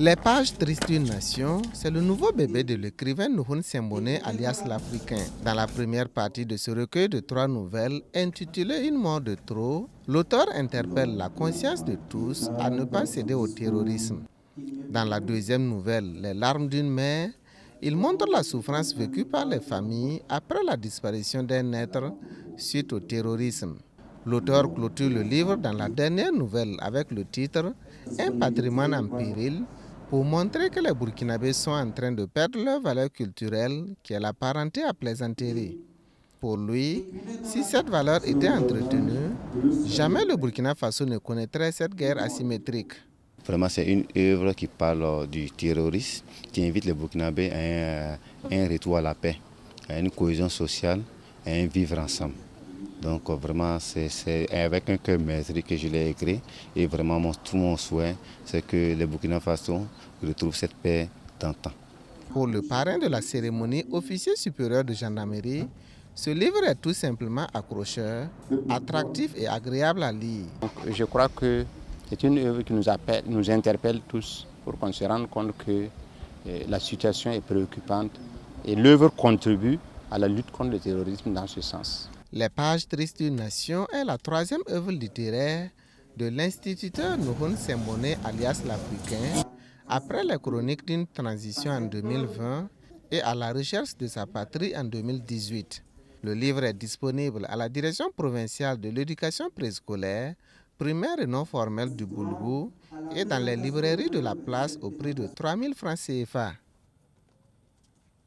Les pages tristes d'une nation, c'est le nouveau bébé de l'écrivain Nuhun Sembone alias l'Africain. Dans la première partie de ce recueil de 3 nouvelles intitulé Une mort de trop, l'auteur interpelle la conscience de tous à ne pas céder au terrorisme. Dans la deuxième nouvelle, Les larmes d'une mère, il montre la souffrance vécue par les familles après la disparition d'un être suite au terrorisme. L'auteur clôture le livre dans la dernière nouvelle avec le titre « Un patrimoine en péril » pour montrer que les Burkinabés sont en train de perdre leur valeur culturelle qui est la parenté à plaisanterie. Pour lui, si cette valeur était entretenue, jamais le Burkina Faso ne connaîtrait cette guerre asymétrique. Vraiment, c'est une œuvre qui parle du terrorisme, qui invite les Burkinabés à un retour à la paix, à une cohésion sociale, à un vivre ensemble. Donc vraiment, c'est avec un cœur meurtri que je l'ai écrit. Et vraiment, tout mon souhait, c'est que les Burkina Faso retrouvent cette paix d'antan. Pour le parrain de la cérémonie, officier supérieur de gendarmerie, ce livre est tout simplement accrocheur, attractif et agréable à lire. Donc, je crois que c'est une œuvre qui nous interpelle tous pour qu'on se rende compte que la situation est préoccupante et l'œuvre contribue à la lutte contre le terrorisme dans ce sens. Les pages tristes d'une nation est la troisième œuvre littéraire de l'instituteur Nuhun Sembone alias l'Africain, après les chroniques d'une transition en 2020 et à la recherche de sa patrie en 2018. Le livre est disponible à la direction provinciale de l'éducation préscolaire, primaire et non formelle du Boulgou et dans les librairies de la place au prix de 3 000 francs CFA.